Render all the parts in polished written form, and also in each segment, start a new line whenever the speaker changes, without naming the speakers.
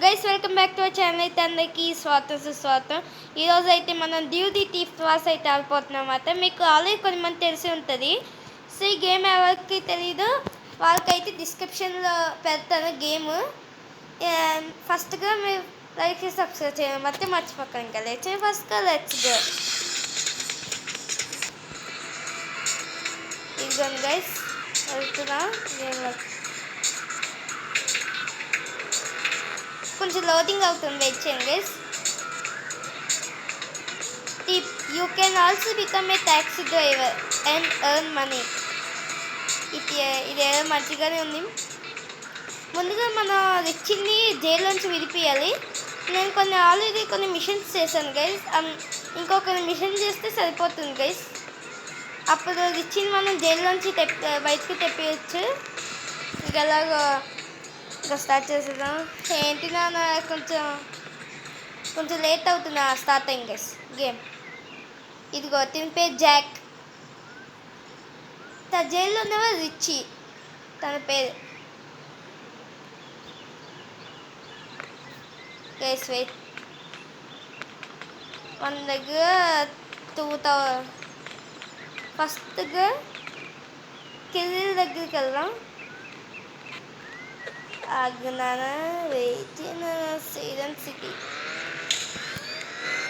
Guys welcome back to our channel. అయితే అందరికీ స్వాగతం సుస్వాగతం. ఈరోజు అయితే మనం డ్యూ ది థీఫ్ వాస్ అయితే ఆడిపోతున్నాం అన్నమాట. మీకు ఆల్రెడీ కొంతమంది తెలిసి ఉంటుంది. సో ఈ గేమ్ ఎవరికి తెలీదు వాళ్ళకైతే డిస్క్రిప్షన్లో పెడతాను గేమ్. ఫస్ట్గా మీరు లైక్ చేసి సబ్స్క్రైబ్ చేయండి మొత్తం మర్చిపోకండి. ఇంకా లేచే ఫస్ట్గా లెట్స్ గో. ఇదిగోండి గైస్ వెళ్తున్నా గేమ్లో. కొంచెం లోడింగ్ అవుతుంది, వెయిట్ చేయండి guys. You can also become a taxi driver and earn money. ఇదేదో మంచిగానే ఉంది. ముందుగా మనం రిచ్చిని జైల్లోంచి విడిపియాలి. నేను ఆల్రెడీ కొన్ని మిషన్స్ చేశాను గైస్. ఇంకొకరి మిషన్ చేస్తే సరిపోతుంది గైస్. అప్పుడు రిచ్చిని మనం జైల్లోంచి బయటికి తెప్పియచ్చు. ఇక ఎలాగో ఇంకా స్టార్ట్ చేసేద్దాం. ఏంటి నాన్న కొంచెం లేట్ అవుతుంది స్టార్ట్ అయింది గైస్ గేమ్. ఇదిగో తిని పేరు జాక్. జైల్లో ఉన్నవారు రిచ్చి తన పేరు. గైస్ వెయిట్, మన దగ్గర 2000. ఫస్ట్గా కిరిల్ దగ్గరికి వెళ్దాం. ఆగ్నానా వెయిట్ సీజన్ సిటీ.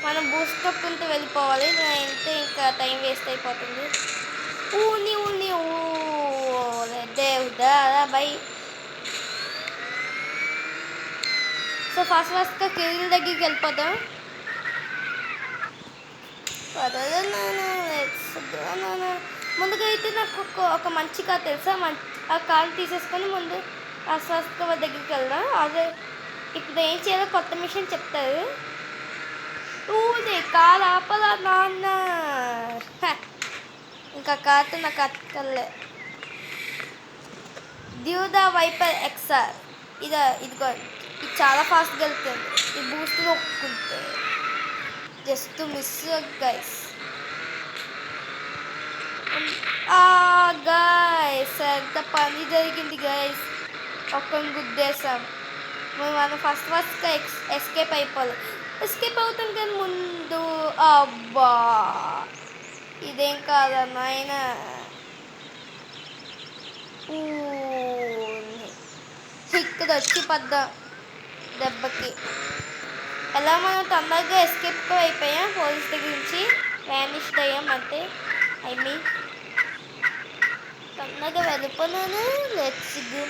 మనం బూస్ట్ కప్పుకుంటూ వెళ్ళిపోవాలి. అయితే ఇంకా టైం వేస్ట్ అయిపోతుంది. ఊని దేవుడా బై. సో ఫస్ట్గా కిరిల్ దగ్గరికి వెళ్ళిపోతాం. ముందుగా అయితే నాకు ఒక మంచి కార్ తెలుసా. ఆ కార్ తీసేసుకొని ముందు ఆ ఫస్ట్గా వాళ్ళ దగ్గరికి వెళ్దాం. అదే ఇప్పుడు ఏం చేయాలో కొత్త మిషన్ చెప్తారు. కార్ ఆపలా నాన్న. ఇంకా కార్తో నాకు అక్కర్లే. డ్యూ ద వైపర్ ఎక్స్ఆర్. ఇదిగో ఇది చాలా ఫాస్ట్గా వెళ్తుంది. ఈ బూస్ట్ నొక్కుంటే జస్ట్ మిస్ గైస్. గైస్ ఎంత పని జరిగింది గైస్. ఒక్కని గుద్దేశాం. మనం ఫస్ట్గా ఎస్కేప్ అయిపోవాలి. ఎస్కేప్ అవుతాం కానీ ముందు అబ్బా ఇదేం కాదన్నా ఆయన. ఇక్కడ వచ్చి పడ్డా దెబ్బకి. ఎలా మనం తొందరగా ఎస్కేప్ అయిపోయాం పోలీస్ దగ్గర నుంచి. వ్యానిష్ అయ్యాం అంటే తొందరగా వెళ్ళిపోయాను. Let's go.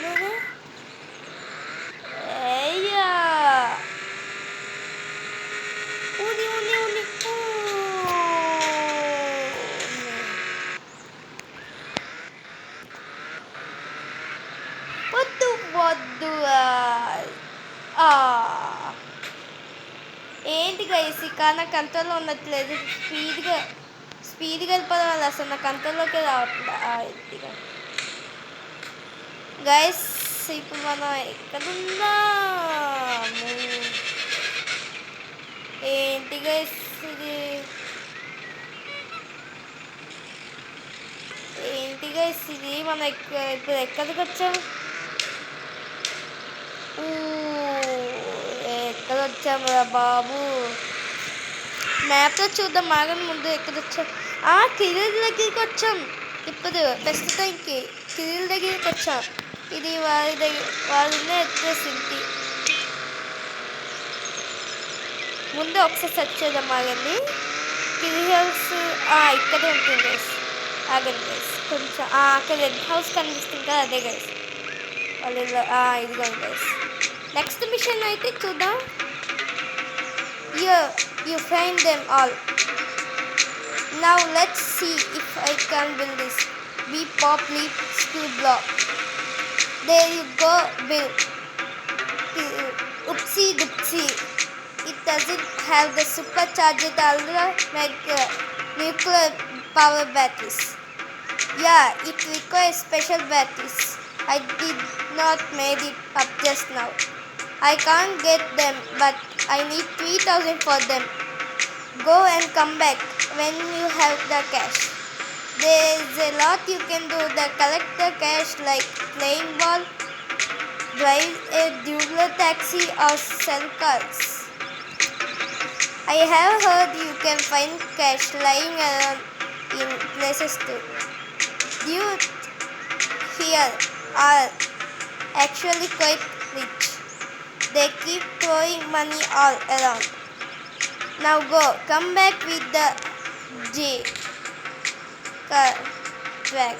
అయ్యా వద్దు. ఏంటి గైస్ నా కంట్రోల్లో ఉండట్లేదు. స్పీడ్గా వెళ్ళిపోవడం వల్ల అసలు నా కంట్రోల్లోకి రావట్లేదు గైస్. ఇప్పుడు మనం ఎక్కడున్నాము? ఏంటి గైస్ ఇది? మనం ఇప్పుడు ఎక్కడికి వచ్చాం? ఎక్కడ వచ్చామురా బాబు? మ్యాప్లో చూద్దాం. ఆగని ముందు ఎక్కడ వచ్చాం? కిరిల్ దగ్గరికి వచ్చాం. ఇప్పుడు ప్రస్తుతానికి కిరిల్ దగ్గరికి వచ్చాం. ఇది వాళ్ళనే అడ్రస్ ఇంటి ముందు ఒకసారి సెర్చ్ చేద్దాం. ఆగండి. కిరిల్స్ ఇక్కడే ఉంటుంది గైస్. ఆగండి గైస్ కొంచెం. అక్కడ రెడ్ హౌస్ కనిపిస్తుంది కదా, అదే గైస్ వాళ్ళు. ఇదిగోండి గైస్. నెక్స్ట్ మిషన్ అయితే చూద్దాం. You find them all. Now let's see if I can build this. Be pop leap skill block. There you go, Bill. Oopsie doopsie. It doesn't have the supercharged ultra nuclear power batteries. Yeah, it requires special batteries. I did not made it up just now. I can't get them, but I need 3,000 for them. Go and come back when you have the cash. There's a lot you can do. Collect the cash like playing ball, drive a Doodler taxi or sell cars. I have heard you can find cash lying around in places too. Dude here are actually quite rich. They keep throwing money all around. Now go, come back with the J car track.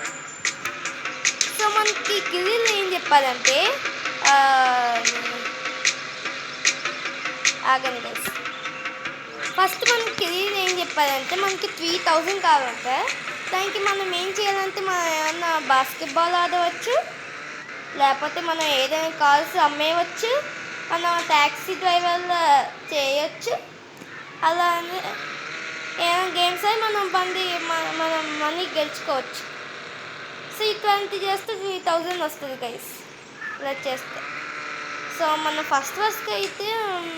So మనకి కిరీలు ఏం చెప్పాలంటే ఆగండి guys. First మనకి కిరీలు ఏం చెప్పాలంటే మనకి 3000 కావాలంటే దానికి మనం ఏం చేయాలంటే మనం ఏమన్నా బాస్కెట్బాల్ ఆడవచ్చు, లేకపోతే మనం ఏదైనా కార్స్ అమ్మేయవచ్చు, మనం ట్యాక్సీ డ్రైవర్ చేయొచ్చు. అలానే ఏమైనా గేమ్స్ అయి మనం మనం మనీ గెలుచుకోవచ్చు. సో ఇట్లాంటి చేస్తే 3000 వస్తుంది గైస్ ఇలా చేస్తే. సో మనం ఫస్ట్కి అయితే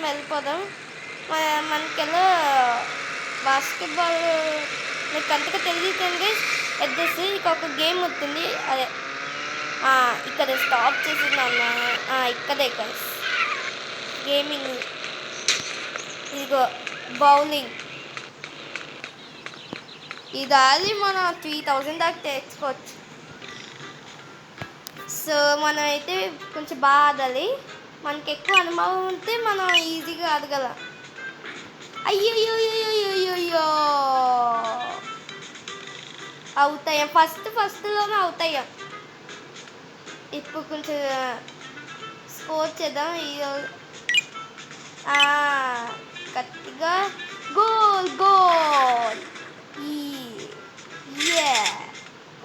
వెళ్ళిపోదాం. మనకెలా బాస్కెట్బాల్ మీకు అంతగా తెలియదు గైస్. ఎద్దేసి ఇక ఒక గేమ్ వస్తుంది, అదే ఇక్కడ స్టాప్ చేసిందన్న ఇక్కడే గైస్ గేమింగ్. ఇదిగో బౌలింగ్, ఇది ఆడి మనం 3000 దాకా తెచ్చుకోవచ్చు. సో మనం అయితే కొంచెం బాగా ఆడాలి. మనకి ఎక్కువ అనుభవం ఉంటే మనం ఈజీగా ఆడగలం. అయ్యో అవుతాయం, ఫస్ట్లోనే అవుతాయం. ఇప్పుడు కొంచెం స్కోర్ చేద్దాం. గట్టిగా గోల్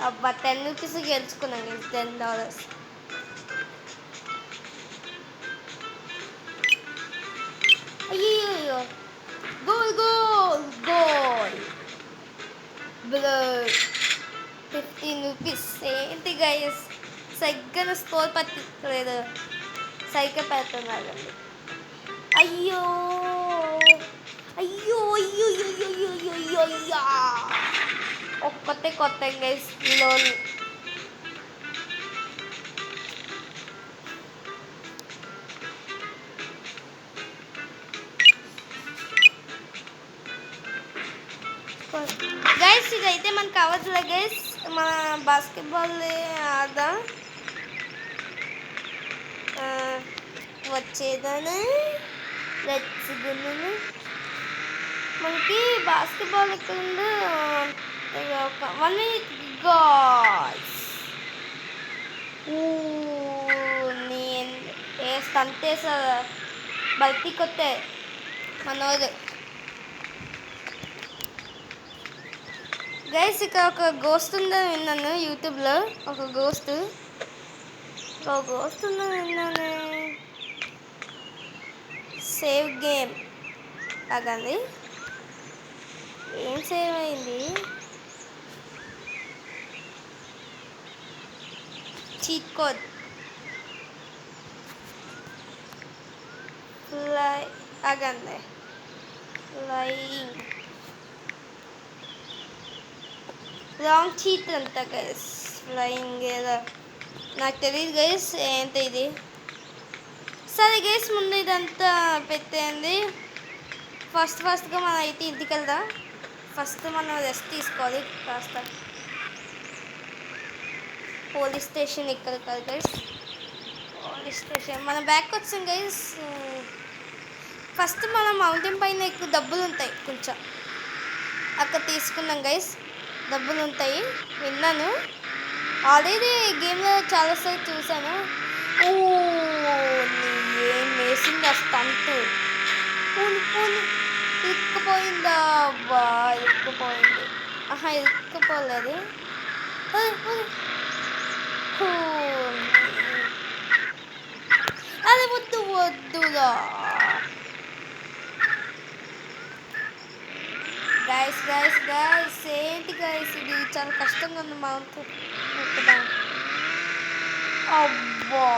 అబ్బా 10 రూపీస్ గెలుచుకున్నాం. $10. అయ్యో గోల్ 15 రూపీస్. ఏంటి గైస్ సరిగ్గా స్కోర్ పట్టలేదు, సరిగ్గా పెడుతున్నారండి. అయ్యో ఒక్కటే కొత్త గైస్ లోన్. గైస్ ఇదైతే మనకు అవ్వదులే గైస్, మన బాస్కెట్బాల్ ఆడదాం. వచ్చేదాన్ని లెట్స్ గున్నాను. మనకి బాస్కెట్బాల్ ఎక్కడ ఉందో ఒక 1 minute గాయ్స్. నేను స్టంటేసా బయటికి కొట్టే మనోడు గైస్. ఇక్కడ ఒక గోస్ట్ ఉందని విన్నాను యూట్యూబ్లో, ఒక గోస్ట్ ఉందని విన్నాను. సేవ్ గేమ్ అగండి, ఏం సేవ్ అయింది? చీట్ కోడ్ ఫ్లై అగండి, ఫ్లయింగ్ రాంగ్ చీట్ అంట గైస్. ఫ్లయింగ్ ఏదో నాకు తెలియదు గైస్ ఏంటి ఇది. సరే గైస్ ముందు ఇదంతా పెట్టేయండి. ఫస్ట్గా మనం అయితే ఇంటికి వెళ్దాం. ఫస్ట్ మనం రెస్ట్ తీసుకోవాలి కాస్త. పోలీస్ స్టేషన్ ఇక్కడ కాదు గైస్, పోలీస్ స్టేషన్. మనం బ్యాక్ వచ్చాం గైస్. ఫస్ట్ మనం మౌంటైన్ పైన ఎక్కువ డబ్బులు ఉంటాయి, కొంచెం అక్కడ తీసుకున్నాం గైస్. డబ్బులు ఉంటాయి విన్నాను, ఆల్రెడీ గేమ్లో చాలాసార్లు చూసాను. ఏం వేసింది ఆ స్టంట్. ఇరుక్కుపోయిందా? అబ్బా ఇరుక్కుపోయింది. ఇరుక్కుపోలేదు. అది వద్దుగా గైస్ ఏంటి గైస్ ఇది చాలా కష్టంగా ఉంది మౌంట్ ఎక్కడం. అబ్బా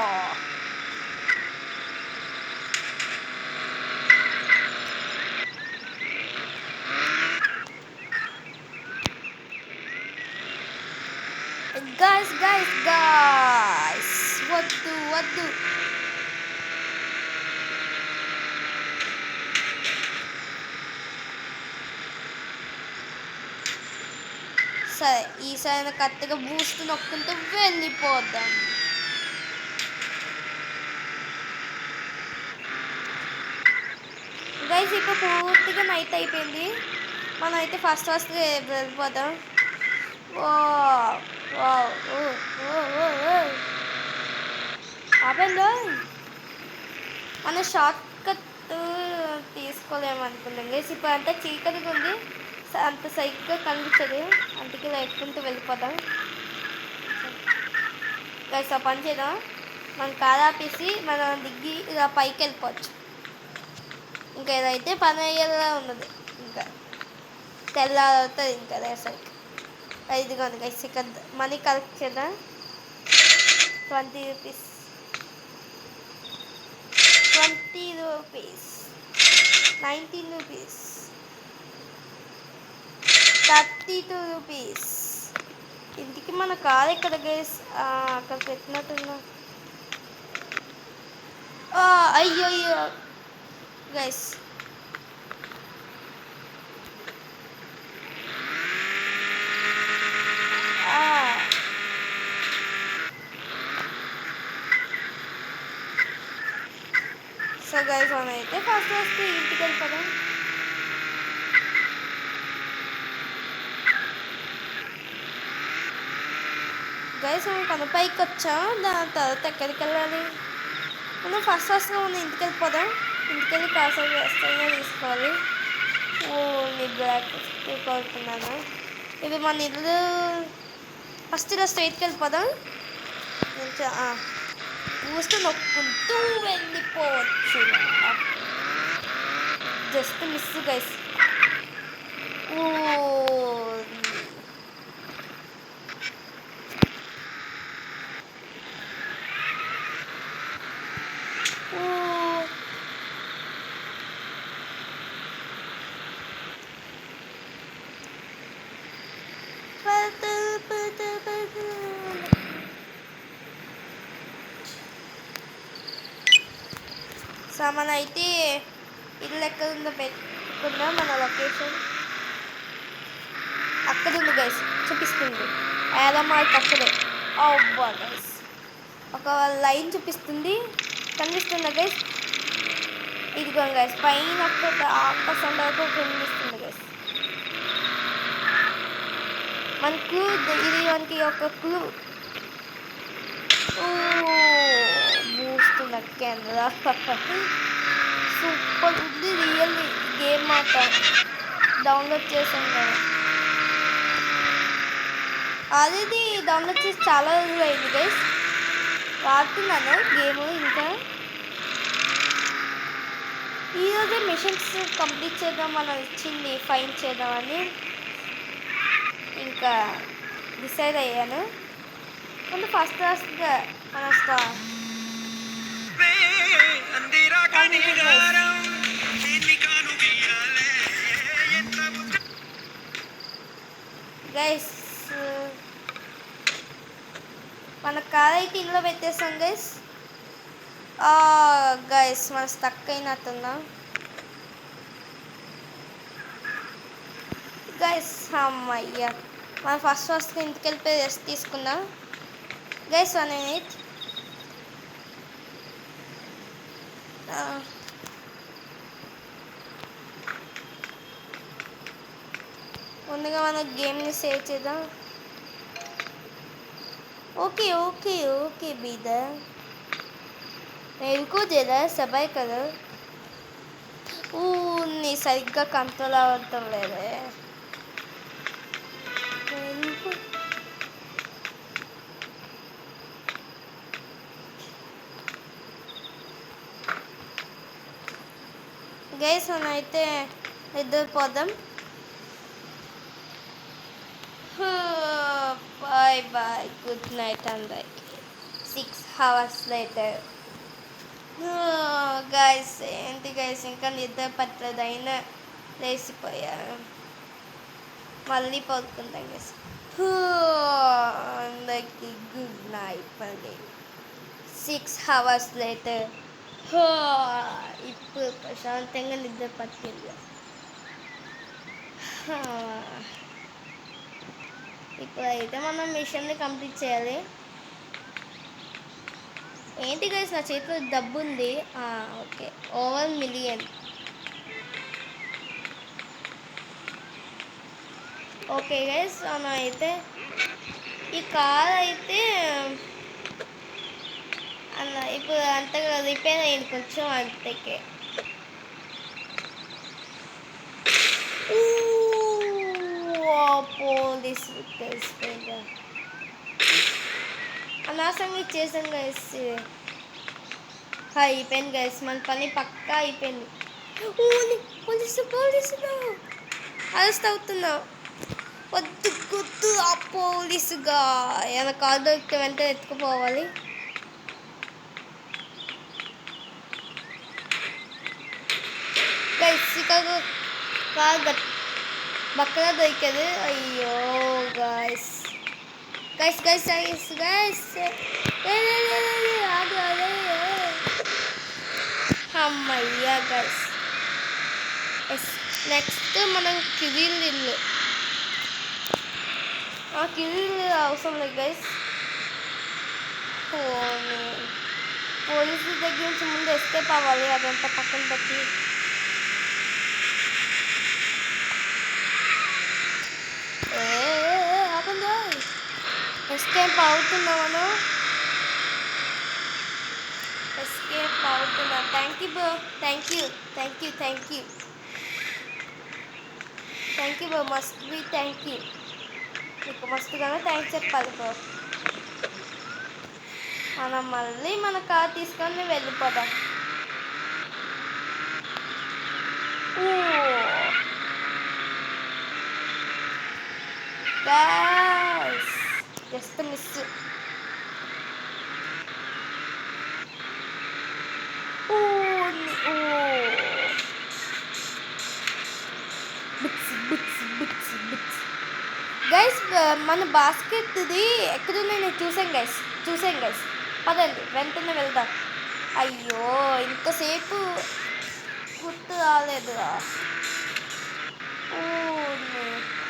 guys వద్దు సరే ఈసారి కరెక్ట్గా బూస్ట్ నొక్కుంటూ వెళ్ళిపోద్దాం. గైస్ ఇప్పుడు పూర్తిగా నైట్ అయిపోయింది. మనం అయితే ఫస్ట్గా వెళ్ళిపోదాం. ఆపండి. మనం షార్ట్ కట్ తీసుకోలేమనుకున్నాం గైస్. ఇప్పుడు అంతా చీకటిగా ఉంది, అంత సైగ్గా కనిపించదు, అందుకే లైట్కుంటూ వెళ్ళిపోదాం. గైస్ ఆ పని చేద్దాం, మనం కార్ ఆపేసి మనం దిగి ఇలా పైకి వెళ్ళిపోవచ్చు. ఇంకా ఏదైతే పని అయ్యేలా ఉన్నది, ఇంకా తెల్లారుతుంది ఇంకా రేసరికి. ఇదిగోండి గైస్ ఇక్కడ మనీ కలెక్ట్ చేద్దాం. 20 రూపీస్, 20 రూపీస్, 19 రూపీస్, 32 రూపీస్. ఇంటికి మన కార్ ఎక్కడ గైస్? అక్కడ పెట్టినట్టున్నా. అయ్యో అయ్యో గైస్, సో గైస్ మనం అయితే ఫస్ట్ ఇంటికి వెళ్ళిపోదాం. గైస్ మనం పైకి వచ్చాం, దాని తర్వాత ఎక్కడికి వెళ్ళాలి? మనం ఫస్ట్గా మనం ఇంటికి వెళ్ళిపోదాం. ఇంటికి వెళ్ళి కాసేపు రెస్ట్గా తీసుకోవాలి. నీ బ్లాక్ కోరుతున్నాను. ఇది మన ఇల్లు. ఫస్ట్ ఇలా స్ట్రైట్కి వెళ్ళిపోదాం. బూస్ట్ నొక్కుంటూ వెళ్ళిపోవచ్చు. Just miss guys. సామాన్ అయితే ఇల్లు ఎక్కడ ఉందో పెట్టుకుందాం. మన లొకేషన్ అక్కడ ఉంది గైస్, చూపిస్తుంది ఏదో మార్క్ అక్కడే. అబ్బా గైస్, ఒక లైన్ చూపిస్తుంది, కనిపిస్తుందా గైస్? ఇదిగో గైస్ పైన ఆకాశం వరకు కనిపిస్తుంది గైస్. మనకు ఇది మనకి ఒక క్లూ. బూస్ట్ నక్కేంద్రా, సూపర్ ఉంది రియల్ గేమ్ మాట. డౌన్లోడ్ చేసాం కదా, అది డౌన్లోడ్ చేసి చాలా రోజులు అయింది గైస్. వాడుతున్నాను గేమ్. ఇంకా ఈరోజే మిషన్స్ కంప్లీట్ చేద్దాం, మనం ఇచ్చింది ఫైన్ చేద్దామని ఇంకా డిసైడ్ అయ్యాను. ముందు ఫస్ట్గా మన గైస్ మన కార్ అయితే ఇంట్లో పెట్టేస్తాం గైస్. గైస్ మన స్టక్ అయినట్టున్నా గైస్. అమ్మయ్యా, మనం ఫస్ట్గా ఇంటికి వెళ్ళిపోయి రెస్ట్ తీసుకుందాం గైస్. 1 minute. ముందుగా మనం గేమ్ని సేవ్ చేద్దాం. ओके ओके ओके बेटा, मेरे को जरा सबाई करो. నీ సరిగ్గా కంట్రోల్ అవ్వటం లేదే. గైస్ మనం అయితే నిద్రపోదాం. బాయ్ బాయ్, గుడ్ నైట్ అందరికి. 6 hours later. గైస్ ఏంటి గైస్, ఇంకా నిద్ర పట్టలేదు, అయినా లేచిపోయా. మళ్ళీ పడుకుంటాం గైస్. అందరికి గుడ్ నైట్. మళ్ళీ 6 hours later. ఇప్పుడు ప్రశాంతంగా నిద్ర పట్టింది. ఇప్పుడైతే మనం మిషన్ని కంప్లీట్ చేయాలి. ఏంటి గైస్ నా చేతిలో డబ్బు ఉంది. Okay, over million. Okay guys, మనం అయితే ఈ కార్ అయితే ఇప్పుడు అంతగా రిపేర్ అయింది కొంచెం అంతకే. పోలీస్ తెలిసిపోయిందా? అనవసరంగా చేసాం గైస్. అయిపోయింది గైస్, మన పని పక్కా అయిపోయింది. పోలీసు పోలీసులు అరెస్ట్ అవుతున్నావు. వద్దు గుద్దు ఆ పోలీసుగా. ఏమైనా కార్ దొరికితే వెంటనే ఎత్తుకుపోవాలి. గైస్ ఇక్కడ కార్ బక్కగా దొరికేది. అయ్యో guys guys guys guys guys అమ్మయ్యా గైస్. నెక్స్ట్ మనం కిరీల్ ఇల్లు. కిరీల్ అవసరం లేదు గైస్. పోలీసుల దగ్గర నుంచి ముందు ఎస్కేప్ అవ్వాలి. అదంతా పక్కన పెట్టి ఎస్కేప్ అవుతున్నాను. ఎస్కేప్ అవుతున్నా. Thank you bro. Thank you thank you thank you thank you bro. Must be thank you. నీకు మస్తుగానే థ్యాంక్స్ చెప్పాలి బ్రో. మనం మళ్ళీ మన కార్ తీసుకొని వెళ్ళిపోదాం. Just miss. గైస్ మన బాస్కెట్ది ఎక్కడున్నా నేను చూసాను గైస్. పదండి వెంటనే వెళ్దాం. అయ్యో ఇంతసేపు గుర్తు రాలేదురా.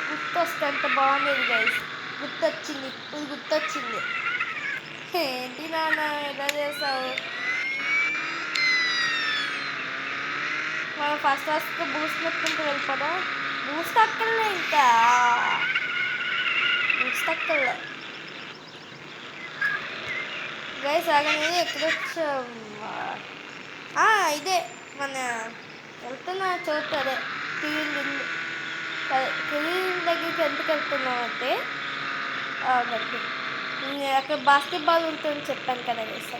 గుర్తు వస్తే ఎంత బాగుండేది గైస్. గుర్తొచ్చింది, ఇప్పుడు గుర్తొచ్చింది. ఏంటి నాన్న ఎలా చేసావు? మనం ఫస్ట్ బూస్ట్ నొక్కుంటూ వెళ్ళిపోదాం. బూస్ట్ అక్కర్లే, ఇంకా బూస్ట్ అక్కర్లే గైస్. ఆగనే ఎక్కడొచ్చాం? ఇదే మన వెళ్తున్న చోటు. అదే కిరీల్ దగ్గరికి ఎందుకు వెళ్తున్నామంటే అక్కడ బాస్కెట్బాల్ ఉంటుందని చెప్పాను కదా గైస్.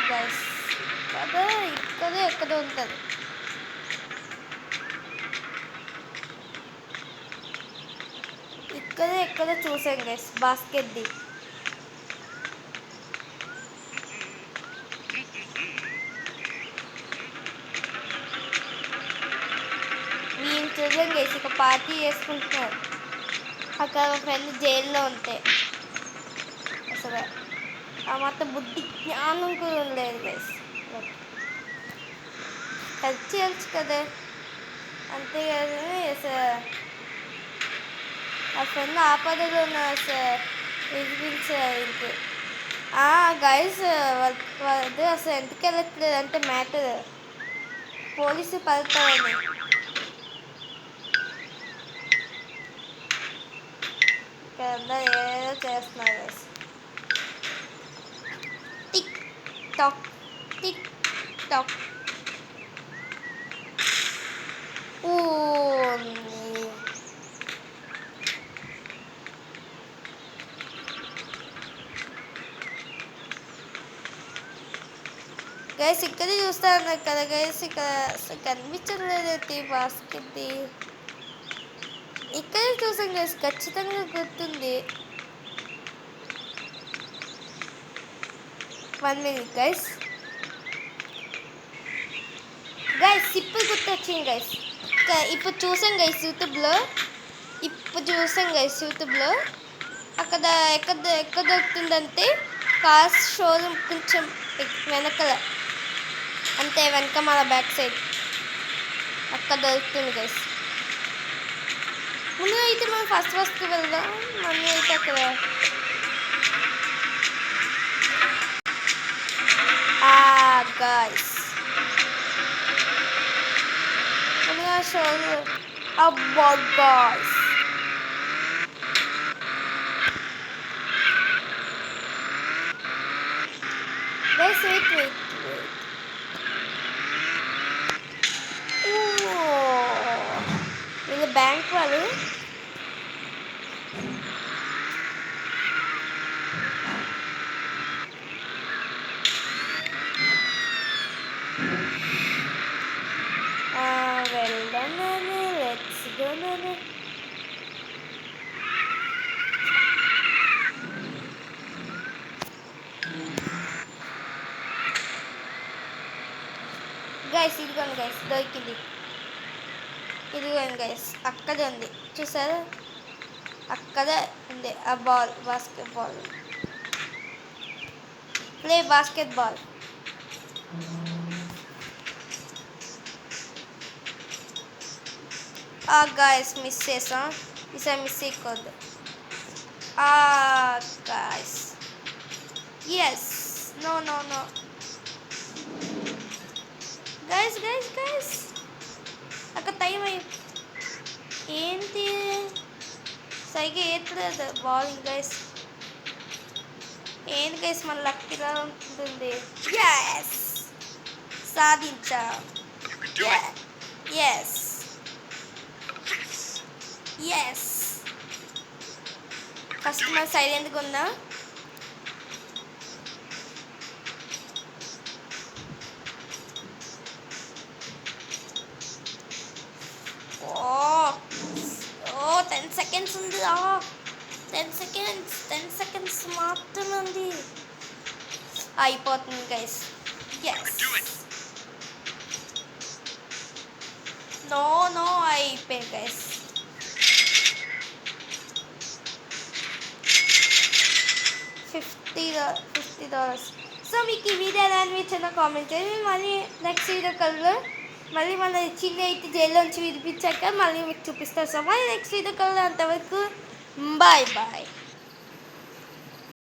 గైస్ కదా ఎక్కడ ఉంటుంది. ఎక్కడ చూసాం గైస్ బాస్కెట్ది. నేను చూసాం గైస్. ఇక పార్టీ చేసుకుంటున్నారు అక్కడ ఫ్రెండ్ జైల్లో ఉంటే. అసలు మొత్తం బుద్ధి జ్ఞానం కూడా ఉండలేదు గైస్. హెల్ప్ చేయొచ్చు కదా, అంతే కదా. ఆ ఫ్రెండ్ ఆపదలో ఉన్న ఇంటి గైస్ వాళ్ళు అసలు ఎందుకు వెళ్ళట్లేదు అంటే మ్యాటర్ పోలీసు పడతారని. ఇక్కడ ఏదో చేస్తున్నారు guys. Tick tock tick talk. Guys ఇక్కడే చూస్తా అన్నారు కదా గైస్. ఇక్కడ అసలు కనిపించలేదు బాస్కెట్ది. ఇక్కడే చూసాం గైస్, ఖచ్చితంగా గుర్తుంది. 1 minute గైస్. ఇప్పుడు గుర్తొచ్చింది గైస్. ఇప్పుడు చూసాం గైస్ యూట్యూబ్లో. అక్కడ ఎక్కడ దొరుకుతుందంటే కార్స్ షోరూమ్ కొంచెం వెనకల, అంటే వెనక మన బ్యాక్ సైడ్. అక్కడ దొరుకుతుంది గైస్. ముందుగా అయితే మనం ఫస్ట్కి వెళ్దాం. మనీ అయితే అక్కడ గైస్ ముందుగా షోలు. అబ్బా guys, guys wait wait wait. వీళ్ళు బ్యాంక్ వాళ్ళు. వెళ్దామని లెట్స్ గో నాని. గైస్ ఇదిగోండి గైస్, దొరికింది. ఇదిగోండి గైస్, అక్కడే ఉంది చూసారా, అక్కడే ఉంది ఆ ball, basketball. Play basketball. Guys miss చేసాం, ఈసారి మిస్ చేయకూడదు. Guys yes, no no no guys guys guys, అక్కడ టైం అయ్యి ఏంటి సరిగ్గా ఏట్లేదు బాలింగ్ గైస్. ఏంటి గైస్ మన లక్ ఇలా ఉంటుంది. ఎస్, సాధించా. ఎస్ ఎస్, ఫస్ట్ మనం సైలెంట్గా ఉందా. ఓ 10 seconds ఉంది. 10 seconds మాత్రమే ఉంది. అయిపోతుంది గైస్. ఎస్, నో నో అయిపోయింది గైస్. $50. సో మీకు ఈ వీడియో ఎలా అనిపించిందో కామెంట్ చేయండి. మళ్ళీ నెక్స్ట్ వీడియో కలర్ మళ్ళీ మన చిన్న అయితే జైల్లోంచి విడిపించాక మళ్ళీ మీకు చూపిస్తాను. సో మళ్ళీ నెక్స్ట్ వీడియో కలర్, అంతవరకు బాయ్ బాయ్.